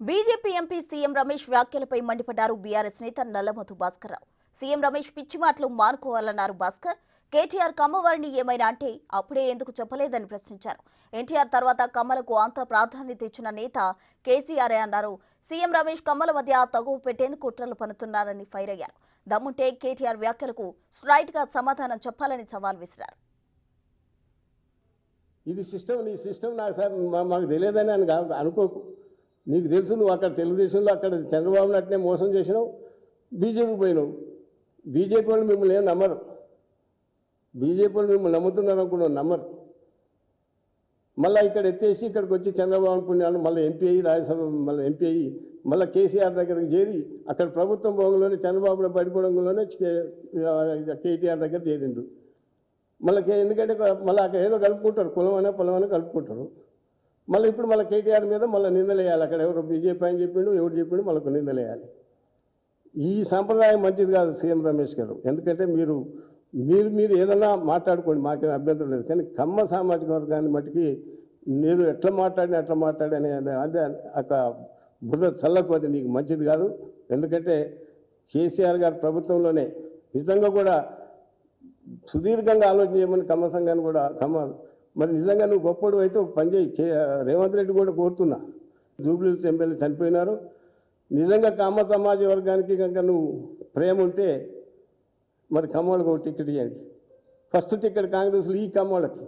BJP MP CM Ramesh వ్యాఖ్యలపై మండిపడ్డారు BRS నేత నల్లమోతు భాస్కర్ రావు. సీఎం రమేష్ పిచ్చి మాటలు మానుకోవాలన్నారు భాస్కర్. కేటీఆర్ కమ్మవారిని ఏమైనా అంటే అప్పుడే ఎందుకు చెప్పలేదని ప్రశ్నించారు. ఎన్టీఆర్ తర్వాత కమ్మలకు అంత ప్రాధాన్యత ఇచ్చిన నేత కేసీఆర్ అన్నారు. సీఎం రమేష్ కమ్మల మధ్య తగువ పెట్టేందుకు కుట్రలు పన్నుతున్నారని ఫైర్ అయ్యారు. దమ్ముంటే కేటీఆర్ వ్యాఖ్యలకు స్ట్రైట్ గా సమాధానం చెప్పాలని సవాల్ విసిరారు. ఇది సిస్టమ్, నీ సిస్టమ్ నాకు సార్ మాకు తెలియదని అనుకోకు. నీకు తెలుసు, నువ్వు అక్కడ తెలుగుదేశంలో అక్కడ చంద్రబాబు నాయుడునే మోసం చేసినావు, బీజేపీ పోయినావు. బీజేపీ వాళ్ళు మిమ్మల్ని ఏం నమ్మరు. బీజేపీ వాళ్ళు మిమ్మల్ని నమ్ముతున్నారు అనుకున్నావు, నమ్మరు. మళ్ళీ ఇక్కడ ఎత్తేసి ఇక్కడికి వచ్చి చంద్రబాబు పుణ్యాలు మళ్ళీ ఎంపీ అయ్యి, రాజ్యసభ మళ్ళీ ఎంపీ అయ్యి, మళ్ళీ కేసీఆర్ దగ్గరికి చేరి అక్కడ ప్రభుత్వం భోగంలోనే చంద్రబాబు పడిపోవడంలోనే కేటీఆర్ దగ్గర చేరిండు. మళ్ళీ ఎందుకంటే మళ్ళీ అక్కడ ఏదో కలుపుకుంటారు, కులమైనా పొలమైనా కలుపుకుంటారు. మళ్ళీ ఇప్పుడు మళ్ళీ కేటీఆర్ మీద మళ్ళీ నిందలేయాలి. అక్కడ ఎవరు బీజేపీ అని చెప్పిండు, ఎవరు చెప్పిండు, మళ్ళీ నిందలేయాలి. ఈ సంప్రదాయం మంచిది కాదు సీఎం రమేష్ గారు. ఎందుకంటే మీరు ఏదన్నా మాట్లాడుకోండి, మాకేం అభ్యంతరం లేదు. కానీ కమ్మ సామాజిక వర్గాన్ని మట్టుకి నేను ఎట్లా మాట్లాడి అనే అదే ఒక బురద చల్లకు, అది నీకు మంచిది కాదు. ఎందుకంటే కేసీఆర్ గారి ప్రభుత్వంలోనే నిజంగా కూడా సుదీర్ఘంగా ఆలోచన చేయమని కమ్మ సంఘాన్ని కూడా మరి నిజంగా నువ్వు గొప్పడు అయితే పనిచేయి. రేవంత్ రెడ్డి కూడా కోరుతున్నా, జూబ్లీహిల్స్ ఎమ్మెల్యే చనిపోయినారు. నిజంగా కమ్మ సమాజ వర్గానికి కనుక నువ్వు ప్రేమ ఉంటే మరి కమ్మోళ్ళకు ఒక టికెట్ ఇవ్వండి. ఫస్ట్ టికెట్ కాంగ్రెస్లో ఈ కమ్మోళ్ళకి.